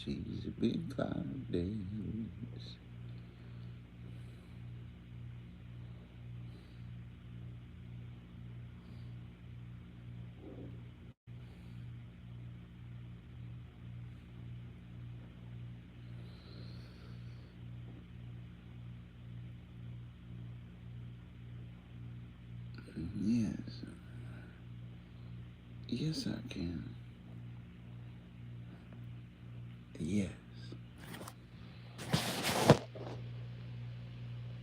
She's a big 5 days. Yes. Yes, I can. Yes.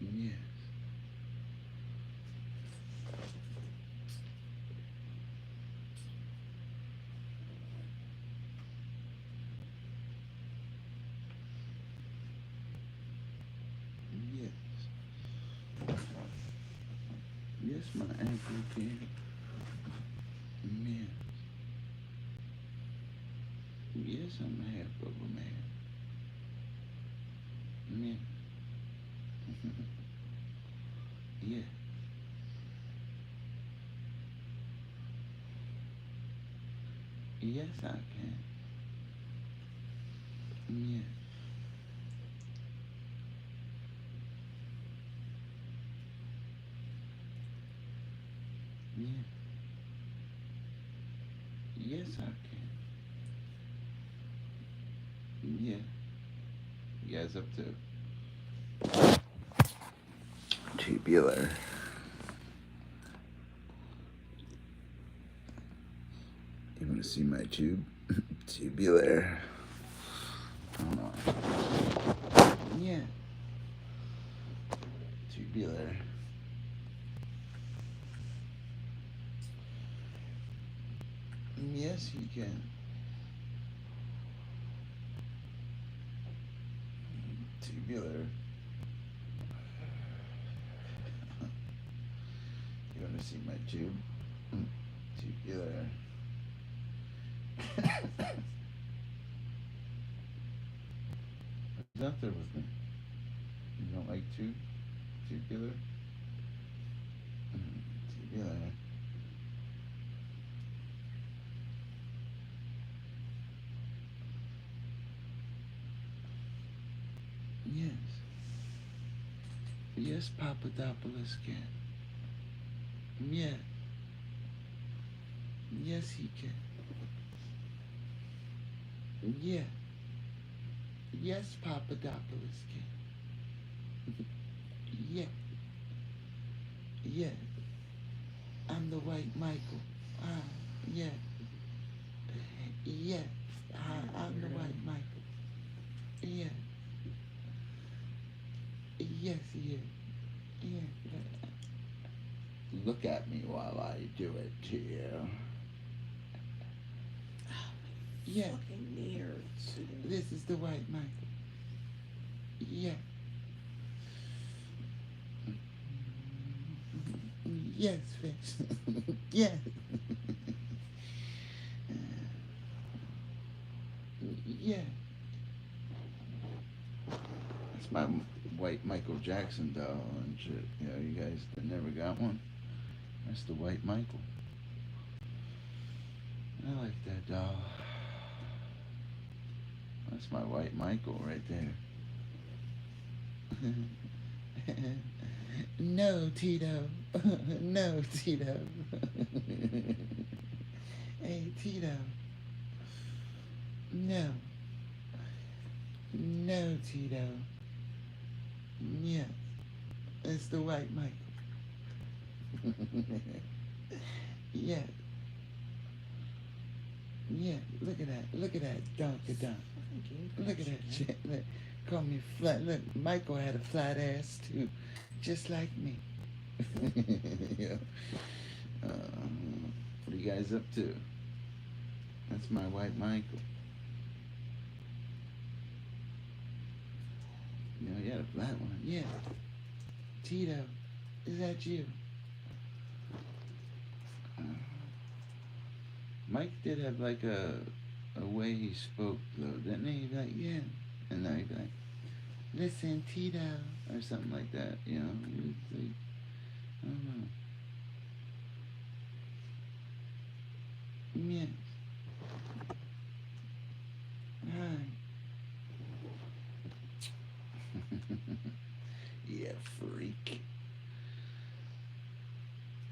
Yes. Yes. Yes, my ankle can. Yes. Yes, I'm half of a man. Yes. Yes. Yes, I can. Yes. Yes. Yes, I can. Yes. Yes, up to tubular. You want to see my tube? Tubular. Hold on. Yeah. Tubular. Yes, you can. Tubular. You want to see my tube? Tubular. Who's out there with me? You don't like tube? Tubular? Tubular. Yes. Yes, Papadopoulos can. Yeah. Yes, he can. Yeah. Yes, Papadopoulos can. Yeah. Yeah. I'm the white Michael. Yeah. Yeah. I'm the white Michael. Yeah. Yes, he is. Yeah. Look at me while I do it to you. Yeah. Fucking nerds. This is the white Michael. Yeah. Yes, Fish. Yes. Yeah. That's my white Michael Jackson doll and shit. You know, you guys that never got one? That's the white Michael. I like that doll. That's my white Michael right there. No, Tito. No, Tito. Hey, Tito. No. No, Tito. Yeah. It's the white Michael. Yeah. Yeah. Look at that. Look at that. Donkadonk. Look at that shit. Look. Call me flat. Look, Michael had a flat ass too. Just like me. Yeah. What are you guys up to? That's my white Michael. You know, he had a flat one. Yeah. Tito, is that you? Uh, Mike did have like a way he spoke though, didn't he? He'd be like, yeah. And then he'd be like, listen, Tito, or something like that, you know? He was like, I don't know. Yeah. Hi. Yeah, freak.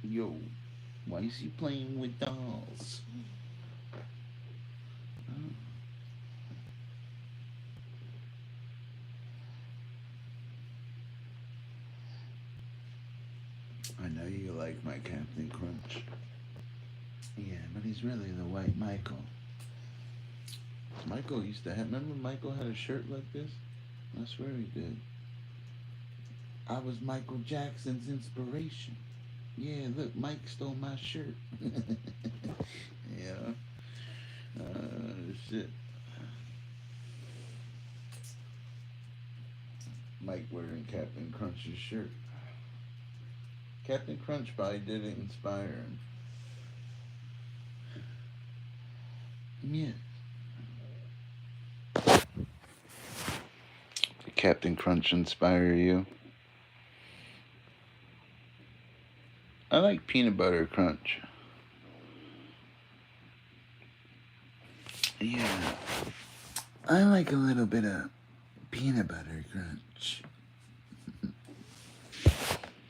Yo, why is he playing with dolls? Oh, I know you like my Captain Crunch. Yeah, but he's really the white Michael. Michael used to have. Remember, Michael had a shirt like this? I swear he did. I was Michael Jackson's inspiration. Yeah, look, Mike stole my shirt. Yeah. Shit. Mike wearing Captain Crunch's shirt. Captain Crunch probably did it inspire him. Yeah. Did Captain Crunch inspire you? I like peanut butter crunch. Yeah. I like a little bit of peanut butter crunch.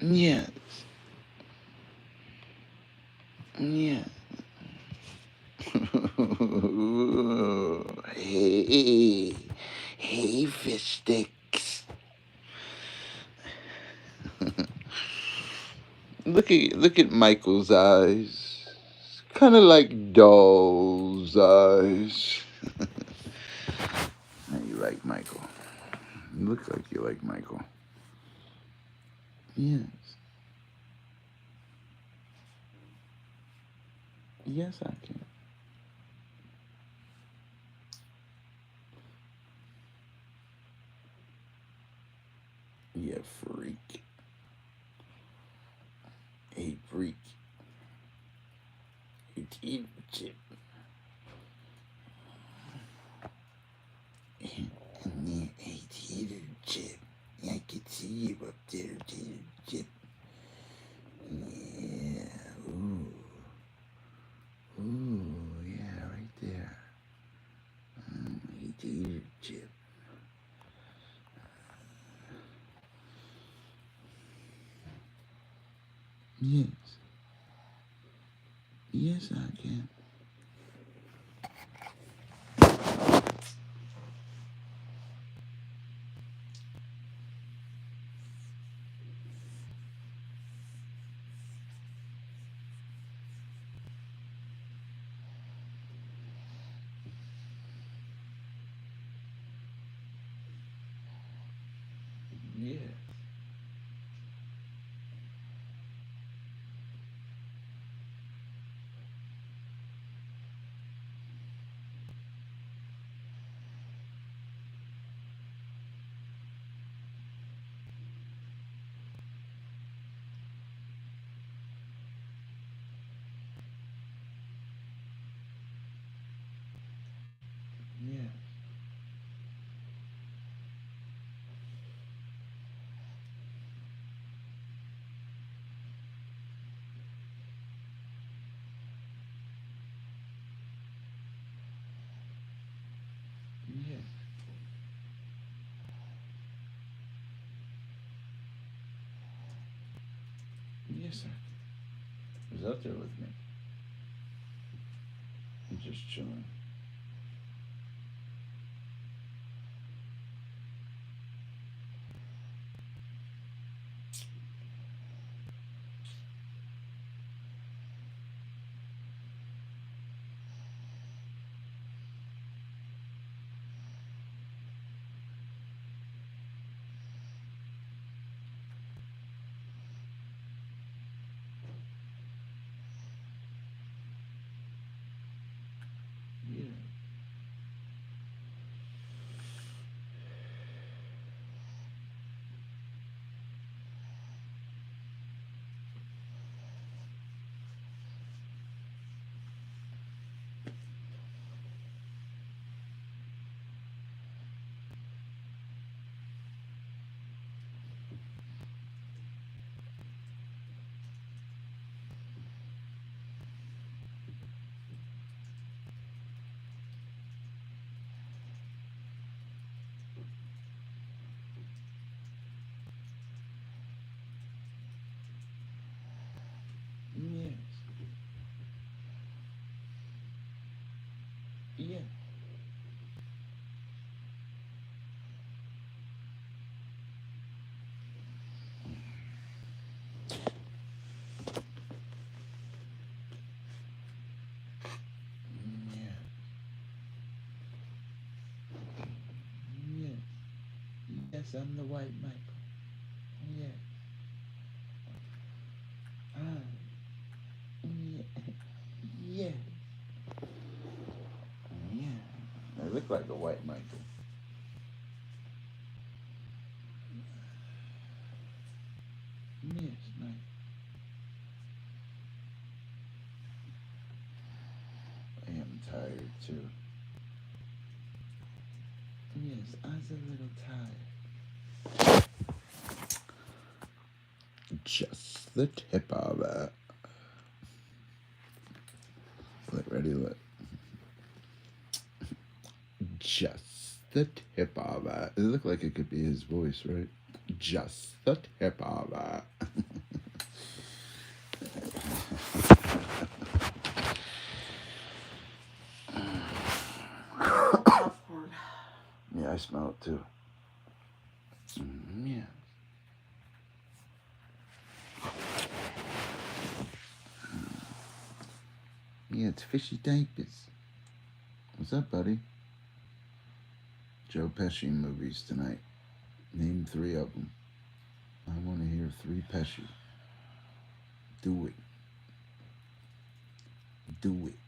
Yeah. Yeah. Hey. Hey, fish sticks. Look at Michael's eyes. Kind of like doll's eyes. Now you like Michael. It looks like you like Michael. Yes. Yes, I can. Yeah, freak. Hey, freak. It's eat chip. And then hey, teeter chip. I can see you up there, teeter chip. Yeah. Ooh. Ooh. Yeah, right there. Hey, teeter chip. Yes. Yes, I can. Yeah. Yeah. Yeah. Yes, sir. He's out there with me. I'm just chilling. Yeah. Yeah. Yeah. Yes, I'm the white Michael. Yeah. Ah. Yeah. Yeah. Yeah. I look like a white Michael. Yes, Mike. I am tired too. Yes, I was a little tired. Just the tip of it. Look, ready, look. Just the tip of it. It looked like it could be his voice, right? Just the tip of it. Popcorn. Yeah, I smell it too. Yeah. Yeah, it's Fishy Diapers. What's up, buddy? Joe Pesci movies tonight. Name 3 of them. I want to hear 3 Pesci. Do it. Do it.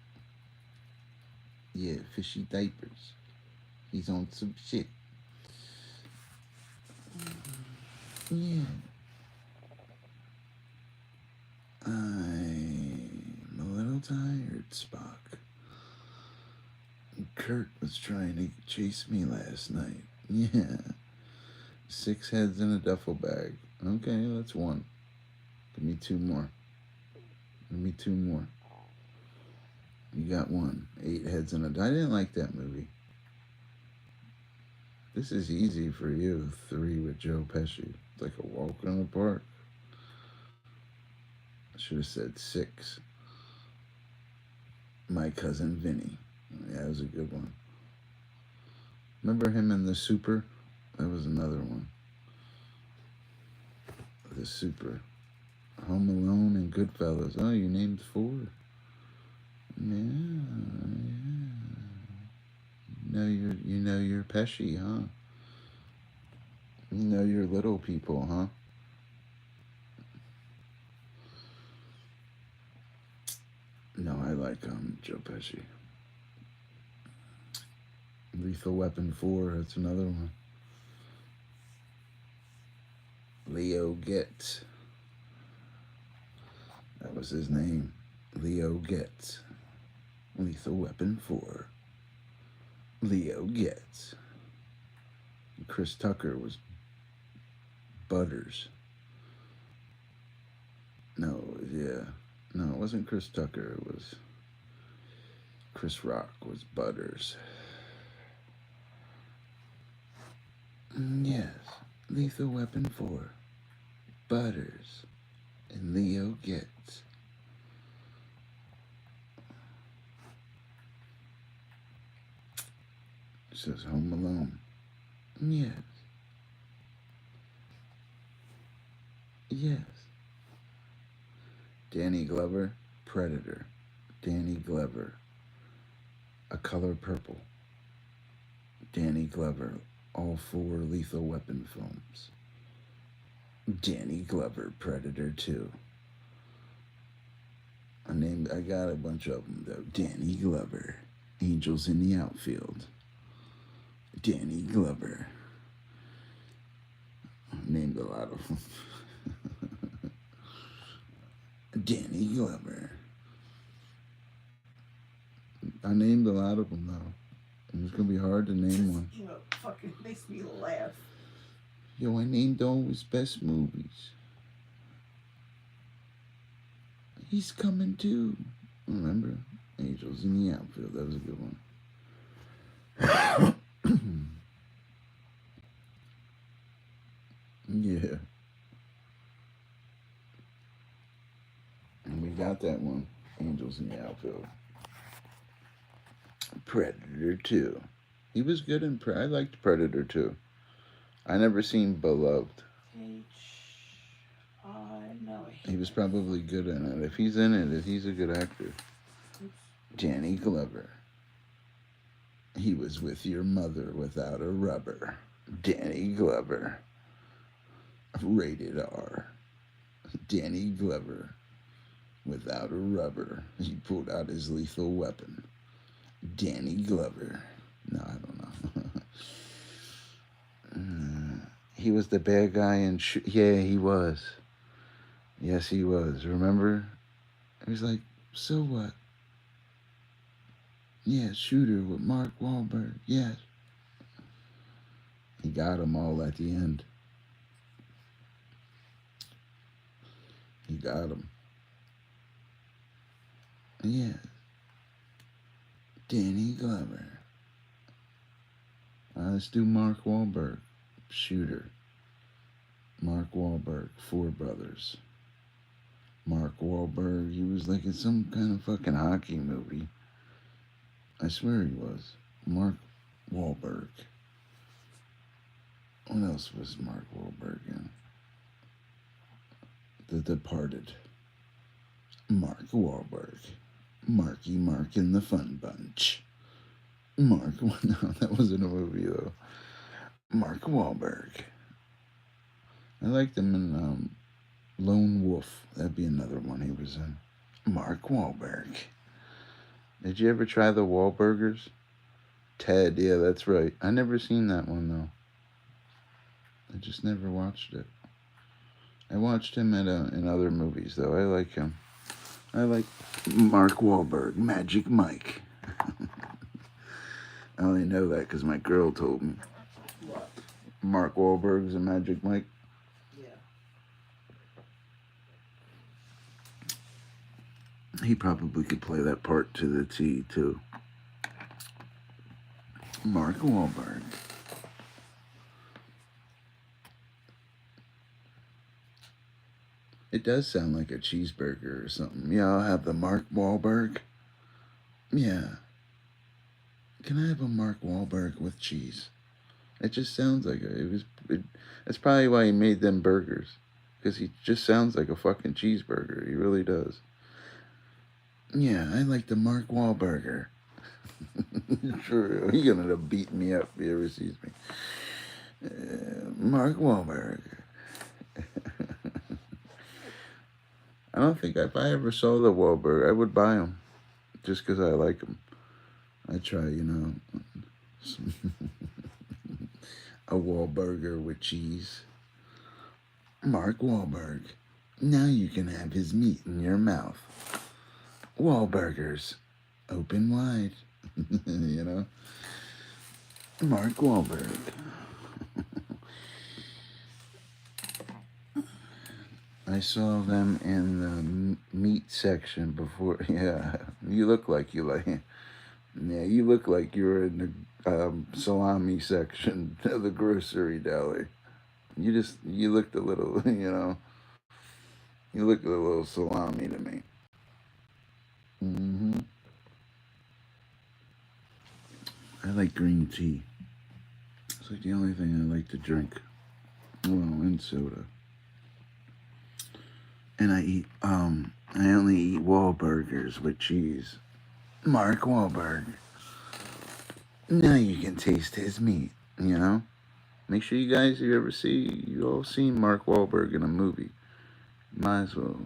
Yeah, Fishy Diapers. He's on some shit. Yeah. I'm a little tired, Spock. Kurt was trying to chase me last night. Yeah. 6 heads in a duffel bag. Okay, that's 1. Give me 2 more. Give me 2 more. You got 1. 8 heads in a... I didn't like that movie. This is easy for you. 3 with Joe Pesci. It's like a walk in the park. I should have said 6. My Cousin Vinny. Yeah, that was a good one. Remember him in The Super? That was another one. The Super. Home Alone and Goodfellas. Oh, you named 4. Yeah, yeah. You know your Pesci, huh? You know your little people, huh? No, I like Joe Pesci. Lethal Weapon 4, that's another one. Leo Getz. That was his name. Leo Getz. Lethal Weapon 4. Leo Getz. Chris Tucker was Butters. No, yeah. No, it wasn't Chris Tucker. It was Chris Rock was Butters. Yes. Lethal Weapon 4. Butters. And Leo Getz. It says Home Alone. Yes. Yes. Danny Glover, Predator. Danny Glover, A Color Purple. Danny Glover, all 4 Lethal Weapon films. Danny Glover, Predator 2. I got a bunch of them though. Danny Glover, Angels in the Outfield. Danny Glover. I named a lot of them. Danny Glover. I named a lot of them though. It's gonna be hard to name one. You know, fucking makes me laugh. Yo, I named all his best movies. He's coming too. Remember? Angels in the Outfield. That was a good one. Yeah. And we got that one. Angels in the Outfield. Predator 2. He was good in I liked Predator 2. I never seen Beloved. No. He was probably good in it. If he's in it, he's a good actor. Danny Glover. He was with your mother without a rubber. Danny Glover. Rated R. Danny Glover. Without a rubber. He pulled out his lethal weapon. Danny Glover. No, I don't know. He was the bad guy in... Yeah, he was. Yes, he was. Remember? He was like, so what? Yeah, Shooter with Mark Wahlberg. Yes. He got them all at the end. He got them. Yeah. Danny Glover. Let's do Mark Wahlberg. Shooter. Mark Wahlberg. Four Brothers. Mark Wahlberg. He was like in some kind of fucking hockey movie. I swear he was. Mark Wahlberg. What else was Mark Wahlberg in? The Departed. Mark Wahlberg. Marky Mark and the Fun Bunch. No, that wasn't a movie though. Mark Wahlberg. I liked him in Lone Wolf. That'd be another one he was in. Mark Wahlberg. Did you ever try the Wahlburgers? Ted, yeah, that's right. I never seen that one though. I just never watched it. I watched him in other movies though. I like him. I like Mark Wahlberg, Magic Mike. I only know that because my girl told me. What? Mark Wahlberg's a Magic Mike. Yeah. He probably could play that part to the T too. Mark Wahlberg. It does sound like a cheeseburger or something. Yeah, I'll have the Mark Wahlberg. Yeah. Can I have a Mark Wahlberg with cheese? It just sounds like that's probably why he made them burgers. Because he just sounds like a fucking cheeseburger. He really does. Yeah, I like the Mark Wahlburger. Sure, he's gonna end up beating me up if he ever sees me. Mark Wahlberg. I don't think if I ever saw the Wahlburger, I would buy them. Just because I like them. I'd try, a Wahlburger with cheese. Mark Wahlberg. Now you can have his meat in your mouth. Wahlburgers. Open wide. Mark Wahlberg. I saw them in the meat section before. Yeah, you look like you like. Yeah, you look like you were in the salami section of the grocery deli. You looked a little, you looked a little salami to me. I like green tea. It's like the only thing I like to drink. Well, and soda. And I only eat Wahlburgers with cheese. Mark Wahlberg. Now you can taste his meat, Make sure you guys, you all seen Mark Wahlberg in a movie. Might as well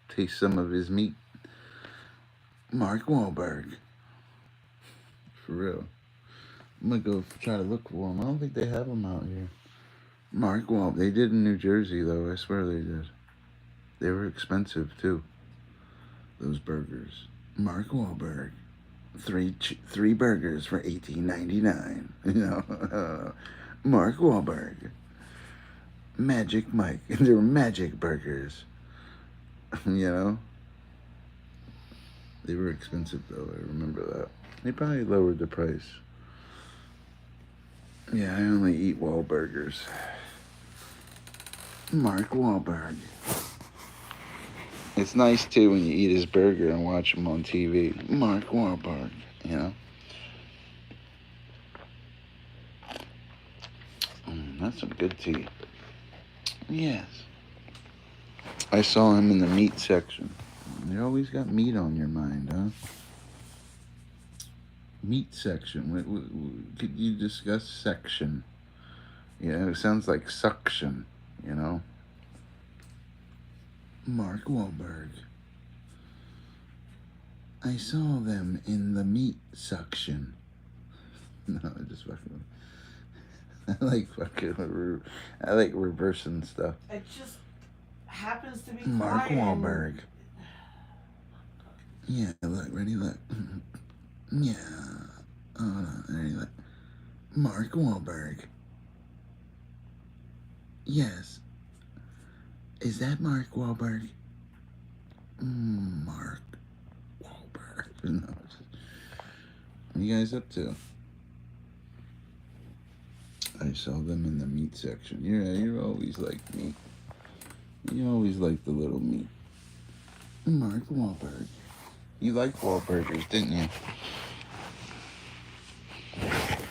taste some of his meat. Mark Wahlberg. For real. I'm gonna go try to look for them. I don't think they have them out here. Mark Wahlberg. They did in New Jersey, though. I swear they did. They were expensive, too. Those burgers. Mark Wahlberg. Three burgers for $18.99. Mark Wahlberg. Magic Mike. They're magic burgers. They were expensive, though. I remember that. They probably lowered the price. Yeah, I only eat Wahlburgers. Mark Wahlberg. It's nice, too, when you eat his burger and watch him on TV. Mark Wahlberg, That's some good tea. Yes. I saw him in the meat section. You always got meat on your mind, huh? Meat section. Could you discuss section? Yeah, it sounds like suction, you know? Mark Wahlberg. I saw them in the meat suction. No, I just fucking... I like reversing stuff. It just happens to be Mark quiet. Wahlberg. Yeah, look, ready, look. Yeah. Hold on, ready, look. Mark Wahlberg. Yes. Is that Mark Wahlberg? Mark Wahlberg. No, what are you guys up to? I saw them in the meat section. You're always like meat. You always like the little meat. Mark Wahlberg. You liked Wahlburgers, didn't you?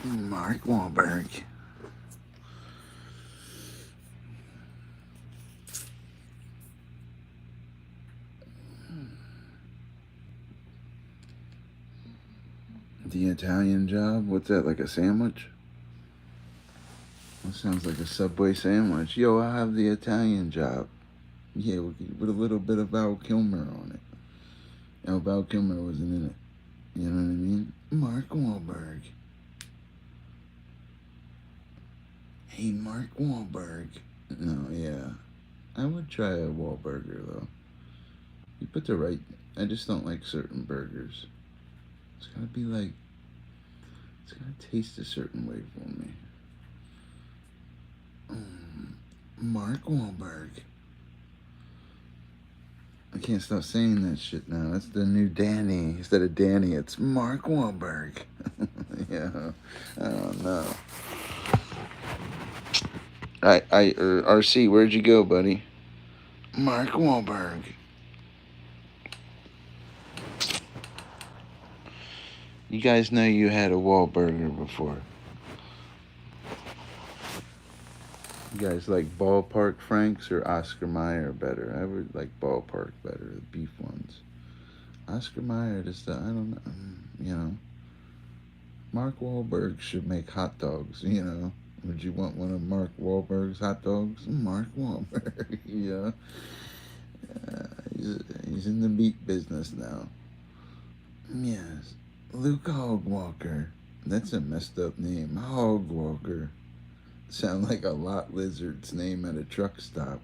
Mark Wahlberg. The Italian Job? What's that, like a sandwich? That sounds like a Subway sandwich. Yo, I have the Italian Job. Yeah, with a little bit of Val Kilmer on it. No, Val Kilmer wasn't in it. You know what I mean? Mark Wahlberg. Hey, Mark Wahlberg. No, yeah. I would try a Wahlburger, though. You put the right... I just don't like certain burgers. It's gotta be like... It's gotta taste a certain way for me. Mark Wahlberg. I can't stop saying that shit now. That's the new Danny. Instead of Danny, it's Mark Wahlberg. Yeah, I don't know. RC, where'd you go, buddy? Mark Wahlberg. You guys know you had a Wahlburger before. You guys like Ballpark Franks or Oscar Mayer better? I would like Ballpark better, the beef ones. Oscar Mayer, just I don't know, you know. Mark Wahlberg should make hot dogs, you know. Would you want one of Mark Wahlberg's hot dogs? Mark Wahlberg, yeah. He's in the meat business now. Yes. Luke Hogwalker. That's a messed up name. Hogwalker. Sound like a lot lizard's name at a truck stop.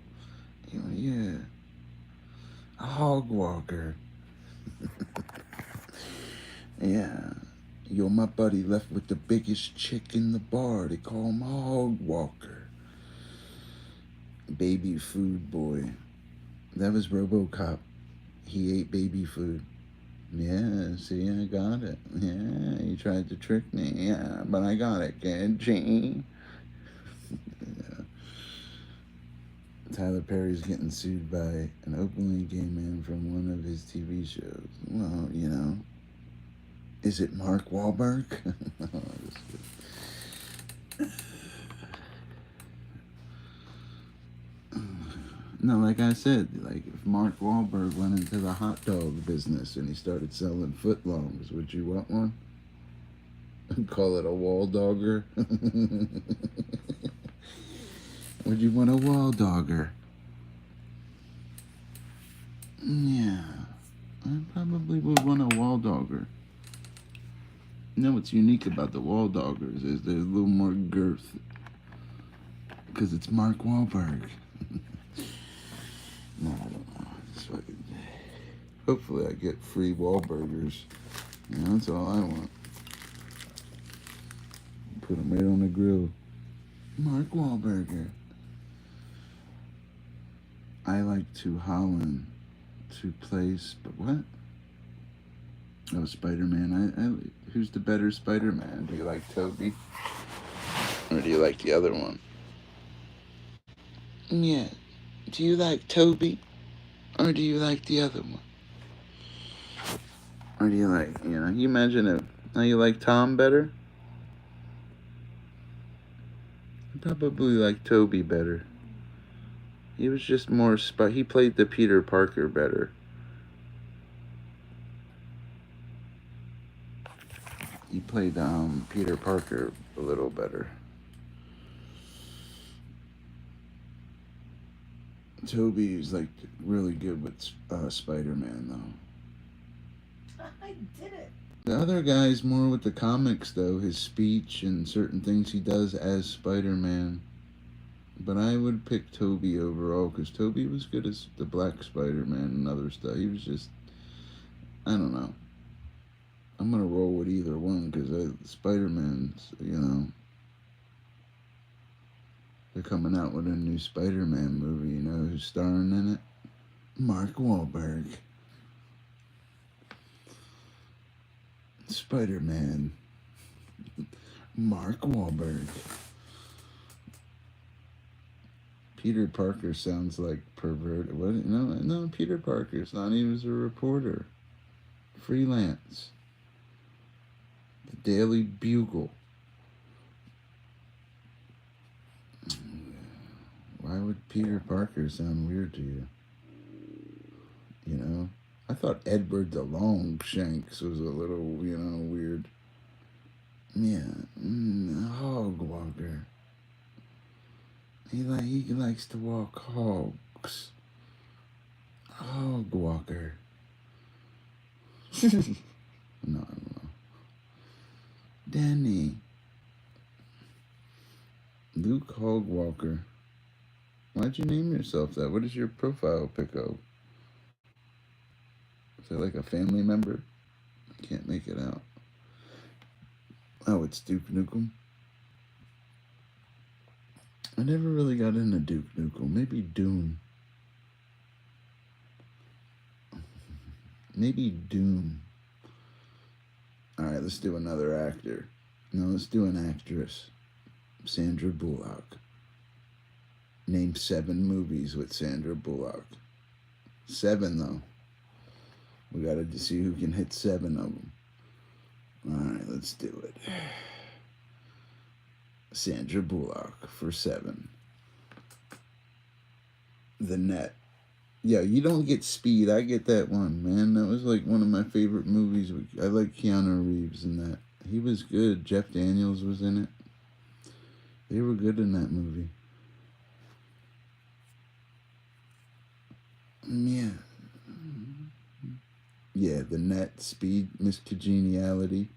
Yeah. A Hogwalker. Yeah. Yo, my buddy left with the biggest chick in the bar. They call him Hogwalker. Baby food boy. That was RoboCop. He ate baby food. Yeah, see, I got it. Yeah, you tried to trick me. Yeah, but I got it, kid. Gee. Yeah. Tyler Perry's getting sued by an openly gay man from one of his TV shows. Well, you know. Is it Mark Wahlberg? No, like I said, like if Mark Wahlberg went into the hot dog business and he started selling footlongs, would you want one? Call it a wall dogger? Would you want a wall dogger? Yeah, I probably would want a wall dogger. You know what's unique about the wall doggers is there's a little more girth. Because it's Mark Wahlberg. No, I don't know. Hopefully I get free Wahlburgers. You know, that's all I want. Put them right on the grill. Mark Wahlberger. I like to Holland to place, but what? Oh, Spider-Man. Who's the better Spider-Man? Do you like Tobey? Or do you like the other one? Yeah. Do you like Tobey? Or do you like the other one? Or do you like, you know, you imagine it. Now you like Tom better? probably like Toby better. He was just more he played the Peter Parker better. He played Peter Parker a little better. Toby is like really good with Spider-Man though. I did it. The other guy's more with the comics though, his speech and certain things he does as Spider-Man. But I would pick Toby overall because Toby was good as the Black Spider-Man and other stuff. He was just, I don't know. I'm gonna roll with either one because Spider-Man's, you know, they're coming out with a new Spider-Man movie. You know who's starring in it? Mark Wahlberg. Spider-Man. Mark Wahlberg. Peter Parker sounds like perverted. What? No, Peter Parker's not. He was a reporter. Freelance. The Daily Bugle. Why would Peter Parker sound weird to you? You know? I thought Edward the Longshanks was a little, you know, weird. Yeah. Hog walker. He likes to walk hogs. Hog walker. No, I don't know. Danny. Luke Hogwalker. Why'd you name yourself that? What is your profile pic of? Is it like a family member? I can't make it out. Oh, it's Duke Nukem. I never really got into Duke Nukem. Maybe Doom. Maybe Doom. Alright, let's do another actor. No, let's do an actress. Sandra Bullock. Name 7 movies with Sandra Bullock. 7, though. We gotta see who can hit 7 of them. Alright, let's do it. Sandra Bullock for 7. The Net. Yeah, you don't get Speed. I get that one, man. That was like one of my favorite movies. I like Keanu Reeves in that. He was good. Jeff Daniels was in it. They were good in that movie. Yeah. Yeah, The Net, Speed, Miss Congeniality.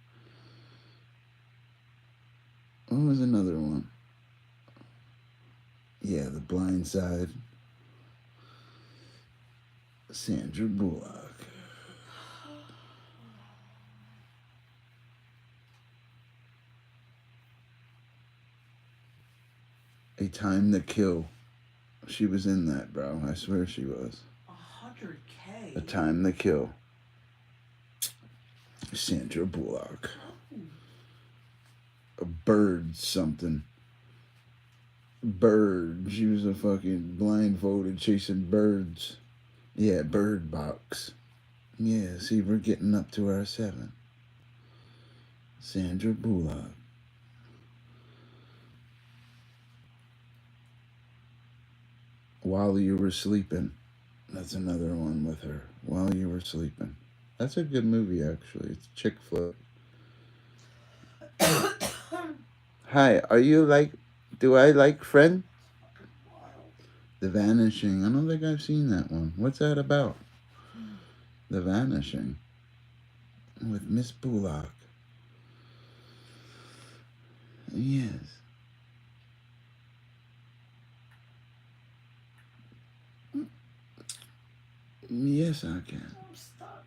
What was another one? Yeah, The Blind Side. Sandra Bullock. A Time to Kill. She was in that, bro. I swear she was. 100K. A Time to Kill. Sandra Bullock. A bird something. Bird. She was a fucking blindfolded chasing birds. Yeah, Bird Box. Yeah, see, we're getting up to our 7. Sandra Bullock. While You Were Sleeping. That's another one with her. While You Were Sleeping. That's a good movie, actually. It's a chick flick. Hi, are you like... Do I like Friend? The Vanishing. I don't think I've seen that one. What's that about? The Vanishing. With Miss Bullock. Yes. Yes, I can. I'm stuck.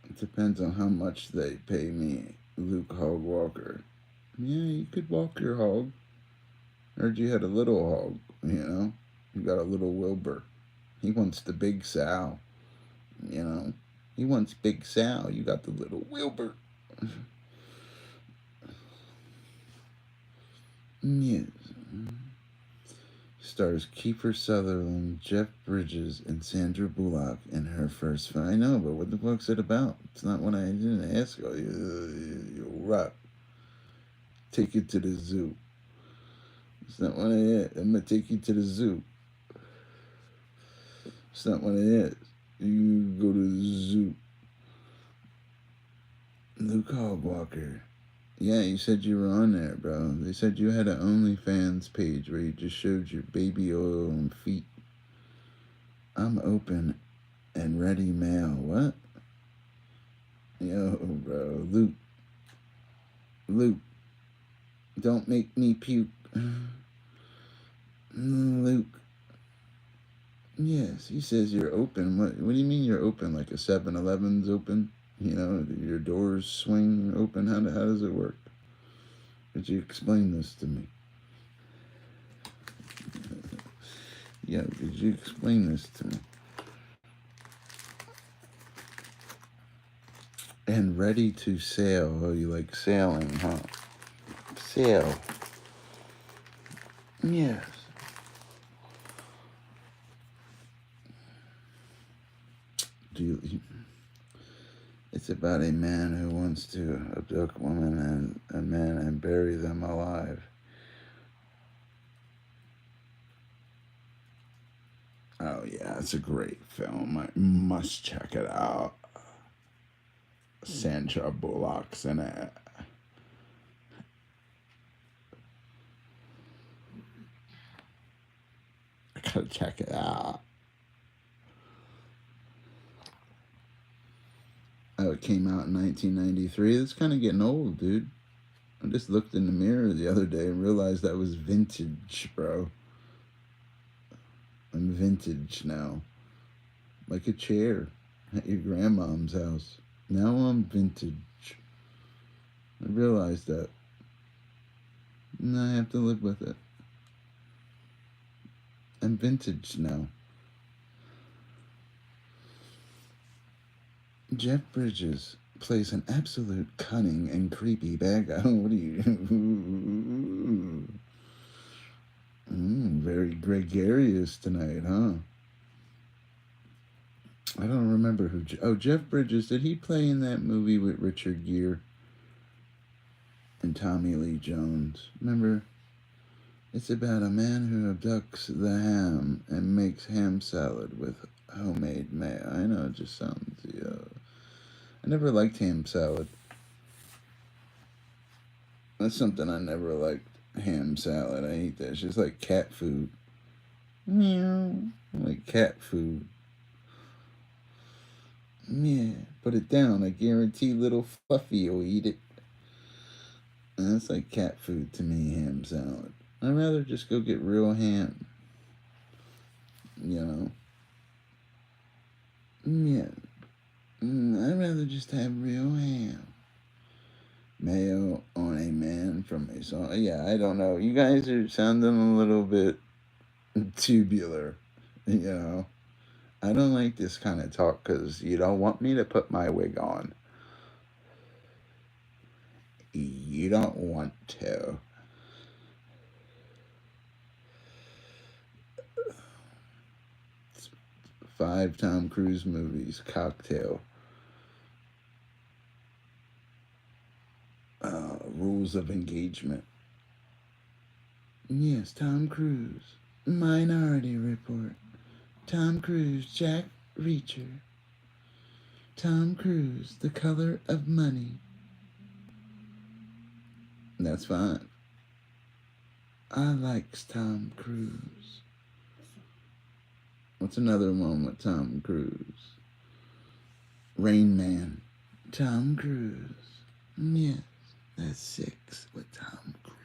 It depends on how much they pay me, Luke Hog Walker. Yeah, you could walk your hog. Heard you had a little hog, you know? You got a little Wilbur. He wants the big sow, you know? He wants big sow. You got the little Wilbur. Yes. Stars Kiefer Sutherland, Jeff Bridges, and Sandra Bullock in her first film. I know, but what the fuck's it about? It's not what I didn't ask you. You rock. Take it to the zoo. It's not what I asked. I'm gonna take you to the zoo. It's not what I asked. You go to the zoo. Luke Hogwalker. Yeah, you said you were on there, bro. They said you had an OnlyFans page where you just showed your baby oil and feet. I'm open and ready mail. What? Yo, bro. Luke. Don't make me puke. Luke. Yes, he says you're open. What do you mean you're open? Like a 7-Eleven's open? You know, your doors swing open? How does it work? Could you explain this to me? Yeah, could you explain this to me? And ready to sail. Oh, you like sailing, huh? Sail. Yes. It's about a man who wants to abduct women and men and bury them alive. Oh yeah, it's a great film. I must check it out. Sandra Bullock's in it. I gotta check it out. Oh, it came out in 1993. It's kind of getting old, dude. I just looked in the mirror the other day and realized that was vintage, bro. I'm vintage now. Like a chair at your grandmom's house. Now I'm vintage. I realized that. And I have to live with it. I'm vintage now. Jeff Bridges plays an absolute cunning and creepy bad guy. What are you? Very gregarious tonight, huh? I don't remember who. Oh, Jeff Bridges. Did he play in that movie with Richard Gere and Tommy Lee Jones? Remember? It's about a man who abducts the ham and makes ham salad with homemade mayo. I know it just sounds. I never liked ham salad. That's something I never liked. Ham salad. I hate that. It's just like cat food. Meow. Like cat food. Yeah. Put it down. I guarantee little Fluffy will eat it. And that's like cat food to me, ham salad. I'd rather just go get real ham. You know? Yeah. I'd rather just have real ham. Mayo on a man from a song. Yeah, I don't know. You guys are sounding a little bit tubular. You know? I don't like this kind of talk because you don't want me to put my wig on. You don't want to. It's 5 Tom Cruise movies. Cocktail. Rules of Engagement. Yes, Tom Cruise. Minority Report. Tom Cruise, Jack Reacher. Tom Cruise, The Color of Money. That's fine. I likes Tom Cruise. What's another one with Tom Cruise? Rain Man. Tom Cruise. Yes, that's 6 with Tom Cruise.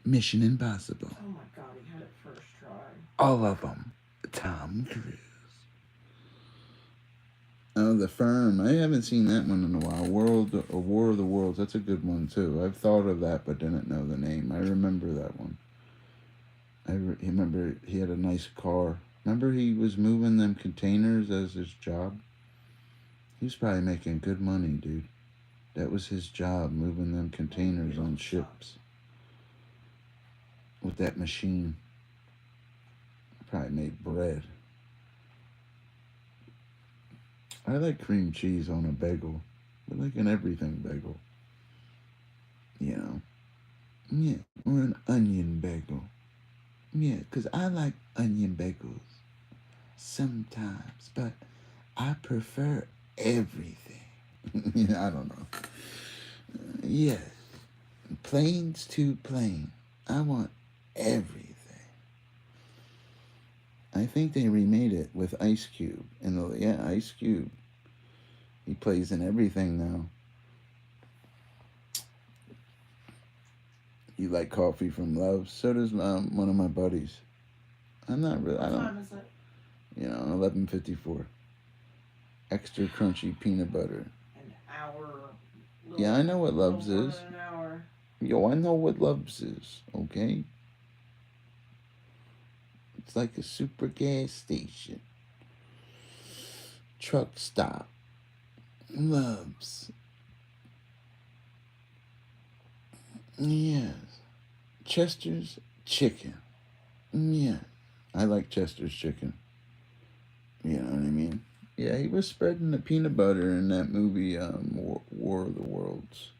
Mission Impossible. Oh my God, he had it first try. All of them. Tom Cruise. Oh, The Firm. I haven't seen that one in a while. War of the Worlds. That's a good one too. I've thought of that, but didn't know the name. I remember that one. I remember he had a nice car. Remember he was moving them containers as his job? He was probably making good money, dude. That was his job, moving them containers on ships. With that machine. Probably made bread. I like cream cheese on a bagel. I like an everything bagel. You know? Yeah. Or an onion bagel. Yeah, 'cause I like onion bagels sometimes, but I prefer everything. I don't know. Yeah. Plain's too plain. I want everything. I think they remade it with Ice Cube. Yeah, Ice Cube. He plays in everything now. You like coffee from Love? So does one of my buddies. I'm not really. I What don't. time is it? 11:54. Extra crunchy peanut butter. An hour. Yeah, I know what Love's little more is. than an hour. Yo, I know what Love's is. Okay. It's like a super gas station. Truck stop. Love's. Yes. Chester's chicken. Yeah. I like Chester's chicken. You know what I mean? Yeah, he was spreading the peanut butter in that movie, War of the Worlds.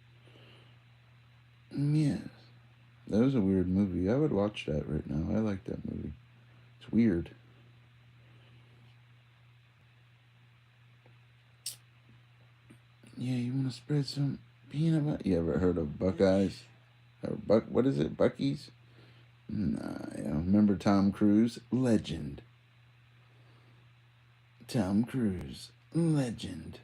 Yes. That was a weird movie. I would watch that right now. I like that movie. It's weird. Yeah, you want to spread some peanut butter? You ever heard of Buckeyes? Or what is it? Buc-ee's? Nah, yeah. Remember Tom Cruise? Legend. Tom Cruise. Legend.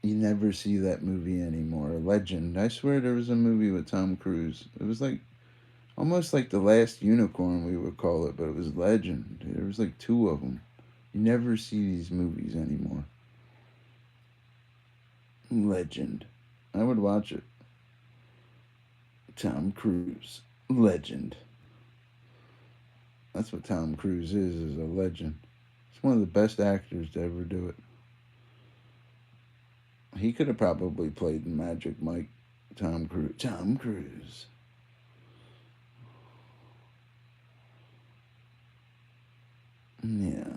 You never see that movie anymore. Legend. I swear there was a movie with Tom Cruise. It was like almost like The Last Unicorn, we would call it, but it was Legend. There was like two of them. You never see these movies anymore. Legend. I would watch it. Tom Cruise. Legend. That's what Tom Cruise is a legend. He's one of the best actors to ever do it. He could have probably played in Magic Mike. Tom Cruise. Tom Cruise. Yeah.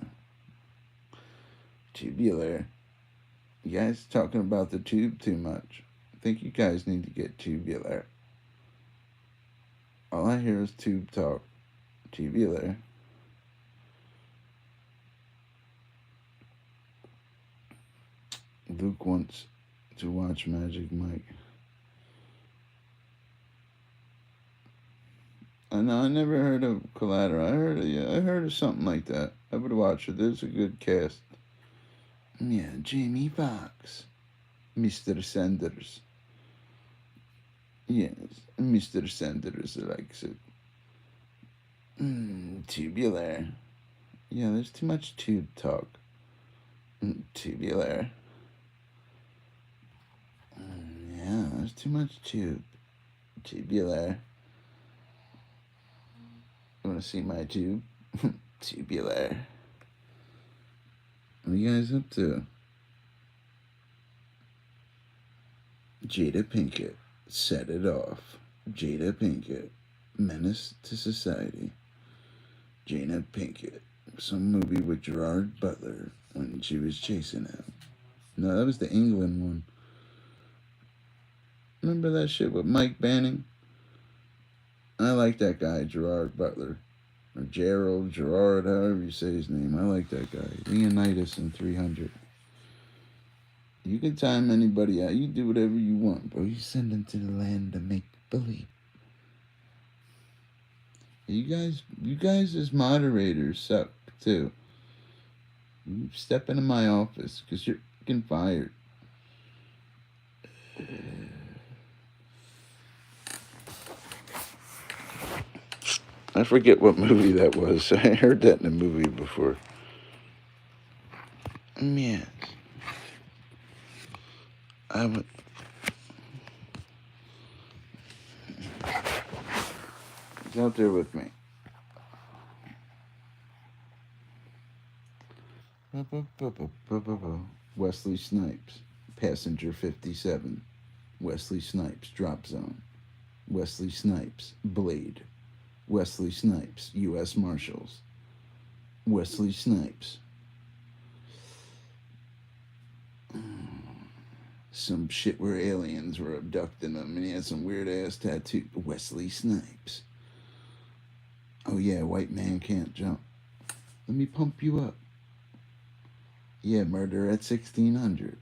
Tubular. You guys talking about the tube too much. I think you guys need to get tubular. All I hear is tube talk. Tubular. Luke wants to watch Magic Mike. I know, I never heard of Collateral. I heard of something like that. I would watch it. There's a good cast. Yeah, Jamie Foxx. Mr. Sanders. Yes, Mr. Sanders likes it. Tubular. Yeah, there's too much tube talk. Tubular. Yeah, there's too much tube. Tubular. You want to see my tube? Tubular. What are you guys up to? Jada Pinkett. Set it off. Jada Pinkett. Menace to Society. Jada Pinkett. Some movie with Gerard Butler when she was chasing him. No, that was the England one. Remember that shit with Mike Banning? I like that guy, Gerard Butler. Or Gerard, however you say his name. I like that guy. Leonidas in 300. You can time anybody out. You do whatever you want, bro. You send them to the land of make believe. You guys as moderators suck too. You step into my office because you're fucking fired. I forget what movie that was. I heard that in a movie before. Yes. I would. He's out there with me. Wesley Snipes. Passenger 57. Wesley Snipes. Drop zone. Wesley Snipes, Blade. Wesley Snipes, U.S. Marshals. Wesley Snipes. Some shit where aliens were abducting him and he had some weird ass tattoo. Wesley Snipes. Oh yeah, white man can't jump. Let me pump you up. Yeah, Murder at 1600.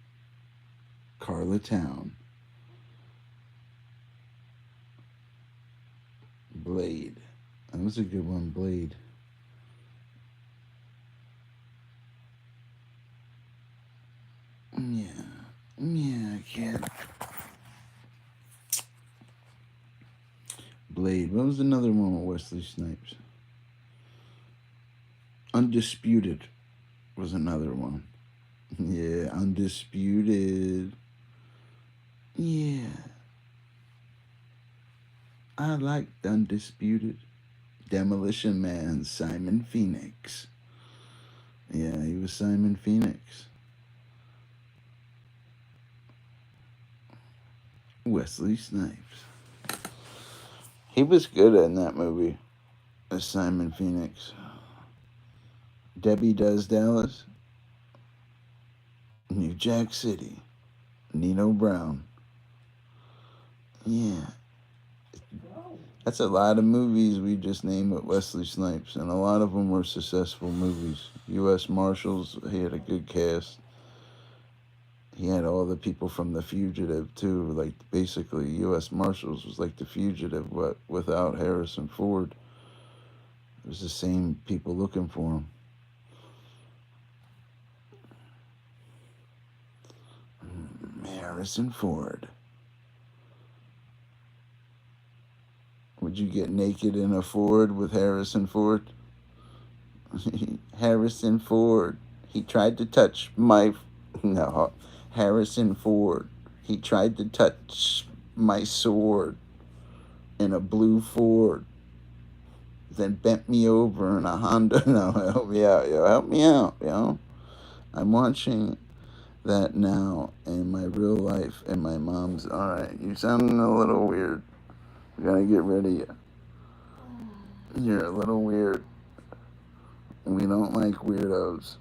Carla Town. Blade. That was a good one, Blade. Yeah, kid. Blade. What was another one with Wesley Snipes? Undisputed was another one. Yeah, Undisputed. Yeah. I liked Undisputed. Demolition Man, Simon Phoenix. Yeah, he was Simon Phoenix. Wesley Snipes. He was good in that movie as Simon Phoenix. Debbie Does Dallas. New Jack City. Nino Brown. Yeah. That's a lot of movies we just named with Wesley Snipes, and a lot of them were successful movies. U.S. Marshals, he had a good cast. He had all the people from The Fugitive, too. Like, basically, U.S. Marshals was like The Fugitive, but without Harrison Ford. It was the same people looking for him. Harrison Ford. Would you get naked in a Ford with Harrison Ford? Harrison Ford. He tried to touch my... No, Harrison Ford. He tried to touch my sword in a blue Ford. Then bent me over in a Honda. No, help me out, yo. Help me out, yo. I'm watching that now in my real life, and my mom's... All right, you're sounding a little weird. We gotta get rid of you. You're a little weird. We don't like weirdos.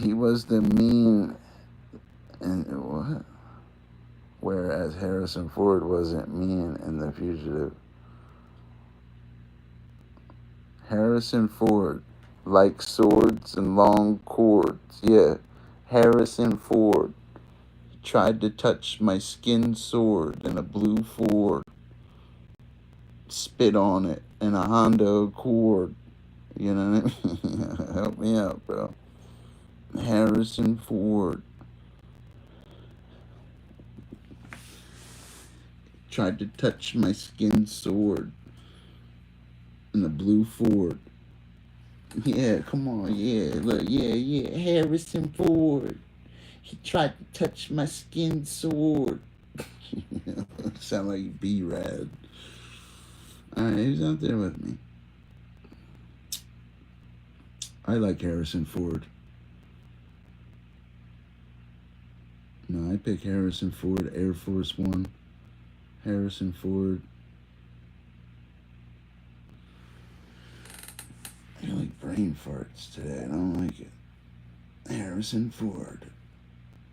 He was the mean... And what? Whereas Harrison Ford wasn't mean in The Fugitive. Harrison Ford likes swords and long cords. Yeah, Harrison Ford tried to touch my skin sword in a blue Ford. Spit on it in a Honda Accord. You know what I mean? Help me out, bro. Harrison Ford tried to touch my skin sword in a blue Ford. Yeah, come on, yeah, look, yeah, Harrison Ford. He tried to touch my skin sword. Sound like B-Rad. Alright, who's out there with me? I like Harrison Ford. No, I pick Harrison Ford, Air Force One. Harrison Ford. I feel like brain farts today. I don't like it. Harrison Ford,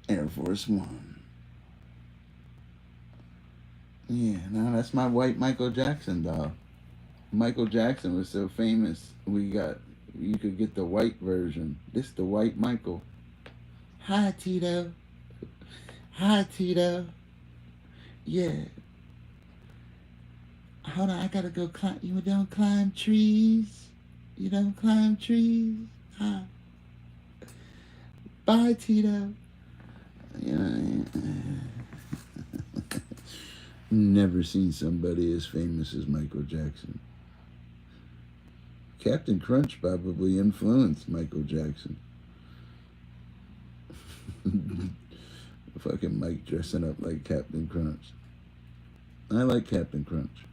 Air Force One. Yeah, no, that's my white Michael Jackson doll. Michael Jackson was so famous, you could get the white version. This the white Michael. Hi, Tito. Hi, Tito. Yeah. Hold on, I gotta go climb. You don't climb trees? You don't climb trees? Huh? Bye, Tito. You know, never seen somebody as famous as Michael Jackson. Captain Crunch probably influenced Michael Jackson. Fucking Mike dressing up like Captain Crunch. I like Captain Crunch.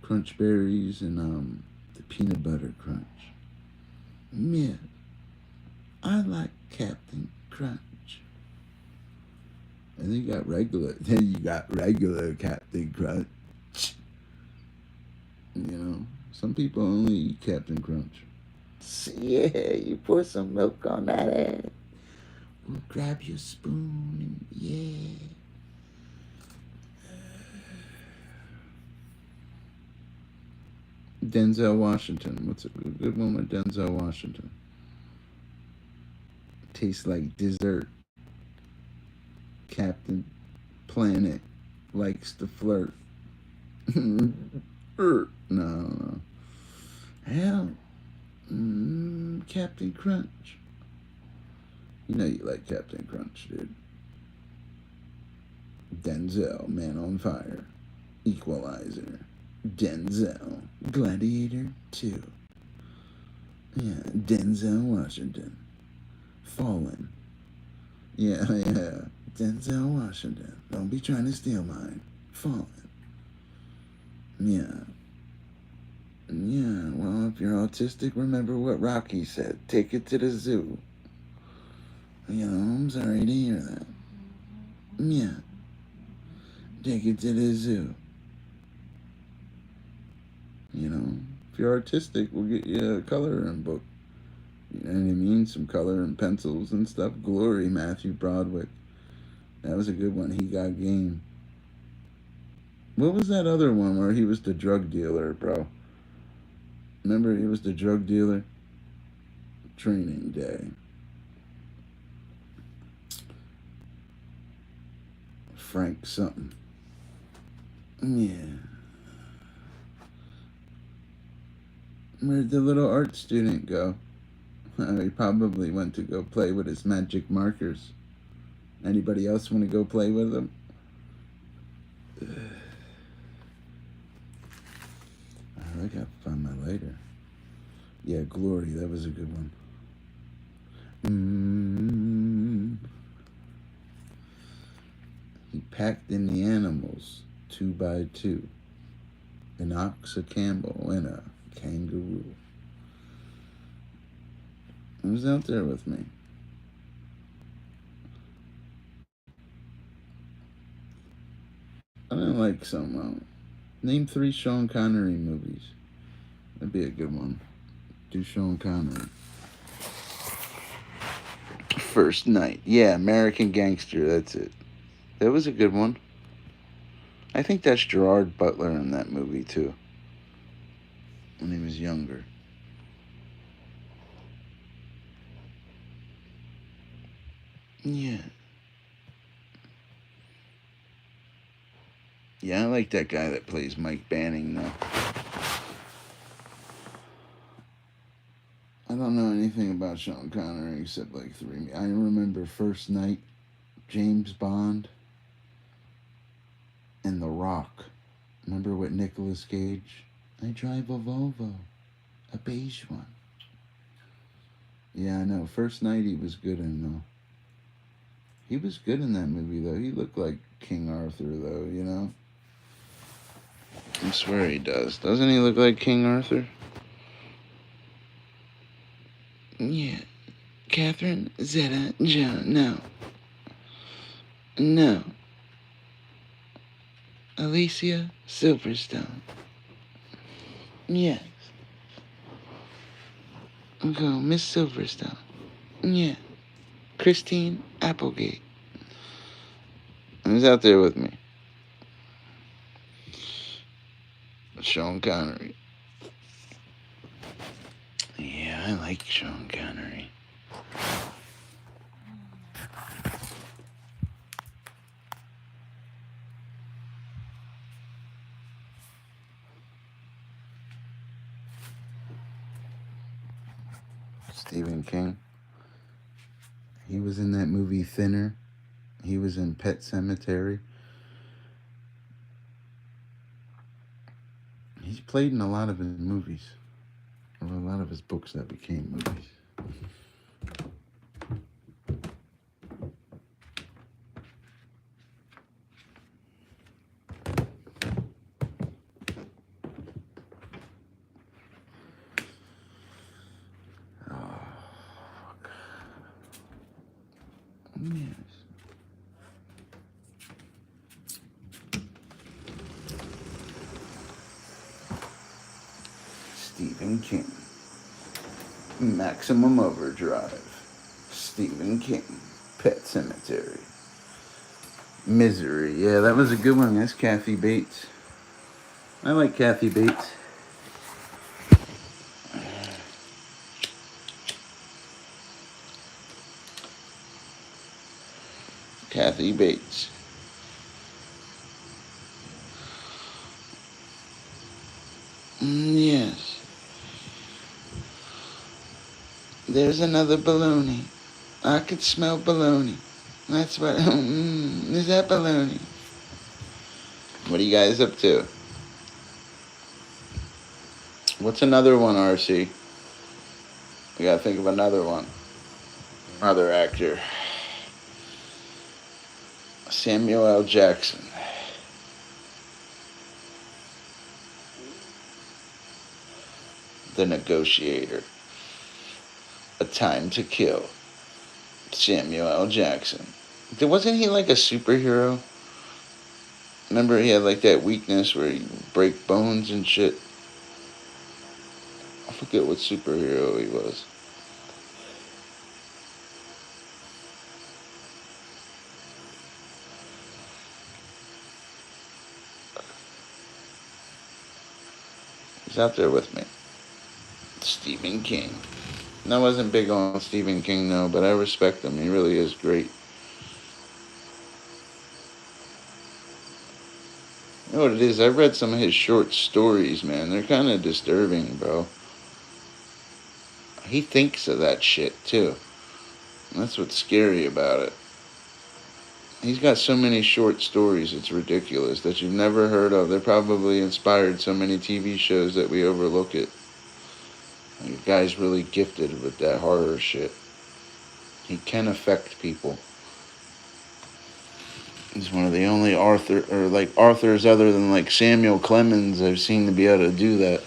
Crunch berries and the peanut butter crunch. Yeah, I like Captain Crunch. And then you got regular Captain Captain Crunch. You know, some people only eat Captain Crunch. Yeah, you pour some milk on that ass. We'll grab your spoon and yeah. Denzel Washington. What's a good one with Denzel Washington? Tastes like dessert. Captain Planet likes to flirt. No. Hell, Captain Crunch. You know you like Captain Crunch, dude. Denzel, Man on Fire. Equalizer. Denzel, Gladiator 2. Yeah, Denzel Washington. Fallen. Yeah. Denzel Washington. Don't be trying to steal mine. Fallen. Yeah. Yeah, well, if you're autistic, remember what Rocky said. Take it to the zoo. You know, I'm sorry to hear that. Yeah. Take it to the zoo. You know, if you're artistic, we'll get you a coloring book. You know what I mean? Some coloring pencils and stuff. Glory, Matthew Broderick. That was a good one. He Got Game. What was that other one where he was the drug dealer, bro? Remember he was the drug dealer? Training Day. Frank something. Yeah. Where'd the little art student go? He probably went to go play with his magic markers. Anybody else want to go play with them? I gotta find my lighter. Yeah, Glory, that was a good one. He packed in the animals 2 by 2. An ox, a camel, and a kangaroo. Who's out there with me? I don't like some. Name 3 Sean Connery movies. That'd be a good one. Do Sean Connery. First Night. Yeah, American Gangster. That's it. That was a good one. I think that's Gerard Butler in that movie, too. When he was younger. Yeah. Yeah, I like that guy that plays Mike Banning, though. I don't know anything about Sean Connery except like 3. I remember First Night, James Bond, and The Rock. Remember with Nicolas Cage? I drive a Volvo, a beige one. Yeah, I know. First Night he was good in, though. He was good in that movie, though. He looked like King Arthur, though, you know? I swear he does. Doesn't he look like King Arthur? Yeah. Catherine Zeta-Jones. No. No. Alicia Silverstone. Yes. Go, Miss Silverstone. Yeah. Christine Applegate. Who's out there with me? Sean Connery. Yeah, I like Sean Connery. Stephen King. He was in that movie Thinner. He was in Pet Sematary. He's played in a lot of his movies. Or a lot of his books that became movies. Yes. Stephen King. Maximum Overdrive. Stephen King. Pet Sematary. Misery. Yeah, that was a good one. That's Kathy Bates. I like Kathy Bates. Kathy Bates. Yes. There's another baloney. I could smell baloney. That's what. Is that baloney? What are you guys up to? What's another one, RC? We gotta think of another one. Another actor. Samuel L. Jackson. The Negotiator. A Time to Kill. Samuel L. Jackson. Wasn't he like a superhero? Remember he had like that weakness where he break bones and shit? I forget what superhero he was. He's out there with me. Stephen King. I wasn't big on Stephen King, though, but I respect him. He really is great. You know what it is? I read some of his short stories, man. They're kind of disturbing, bro. He thinks of that shit, too. That's what's scary about it. He's got so many short stories, it's ridiculous, that you've never heard of. They're probably inspired so many TV shows that we overlook it. The guy's really gifted with that horror shit. He can affect people. He's one of the only authors other than like Samuel Clemens I've seen to be able to do that.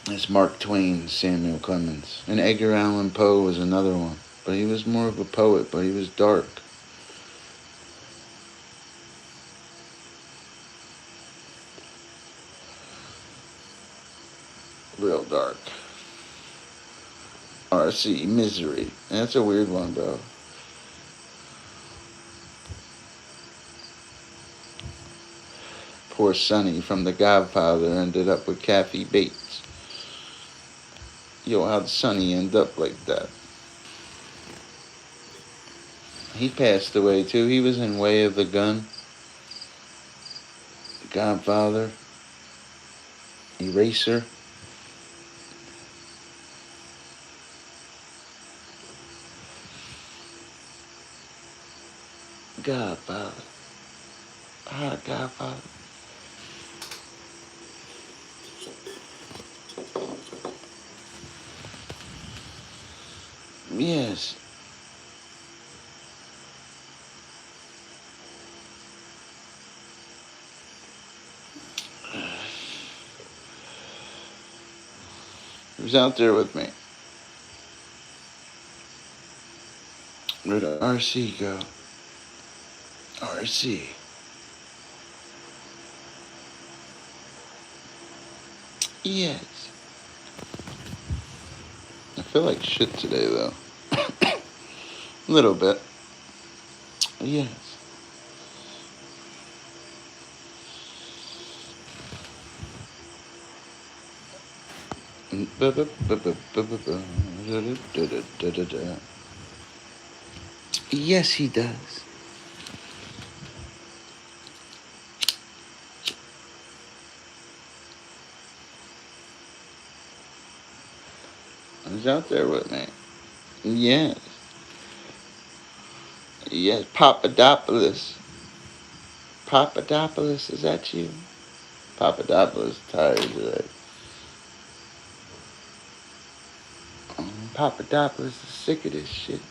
It's Mark Twain, Samuel Clemens. And Edgar Allan Poe was another one. But he was more of a poet, but he was dark. Real dark. RC, Misery. That's a weird one, bro. Poor Sonny from The Godfather ended up with Kathy Bates. Yo, how'd Sonny end up like that? He passed away too. He was in Way of the Gun. The Godfather. Eraser. Godfather. Godfather. Yes. Who's out there with me? Where'd RC go? RC. Yes. I feel like shit today, though. A little bit. Yes. Yes, he does. Who's out there with me? Yes. Yes, Papadopoulos. Papadopoulos, is that you? Papadopoulos tired today. Papadopoulos is sick of this shit.